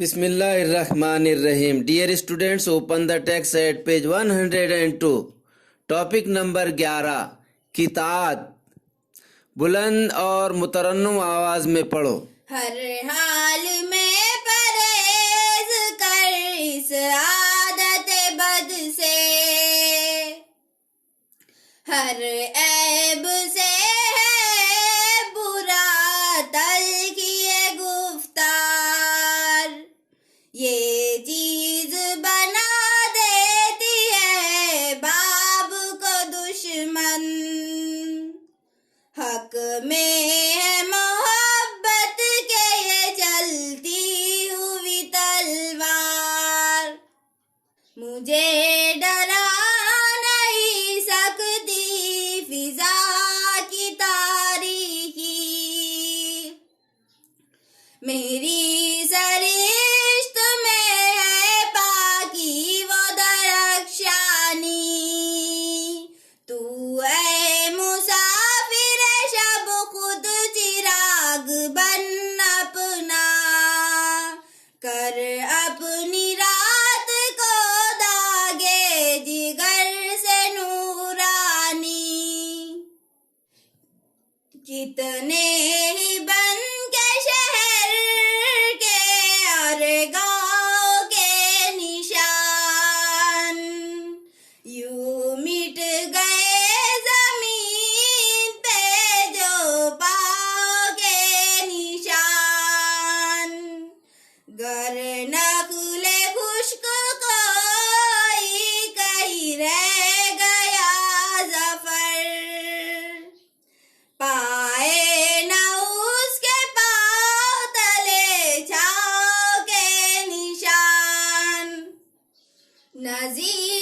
Bismillahirrahmanirrahim. Dear students, open the text at page 102. Topic number 11 कितात। बुलंद और मुतरन्नुम आवाज में पढ़ो। हर हाल में परहेज कर इस आदत बद से, हर ऐब से है बुरा तल्खिए गुफ्तार, ये चीज बना देती है बाब को दुश्मन। हक में है मोहब्बत के ये चलती हुई तलवार, मुझे डरा नहीं सकती फिजा की तारीकी, मेरी सरिश्त में है पाकी वो दरख्शानी। तू ऐ मुसाफिर शब खुद चिराग बन अपना, कर अपनी रात को दागे जिगर से नूरानी। कितने ही बन के शहर के और गाँव के निशान, यूं मिट गए जमीन पे जो पाँव के निशान। गर नखले खुश्क कोई कहीं रह गया ज़फ़र, पाए न उसके पाँव तले छाँव के निशान। नज़ीर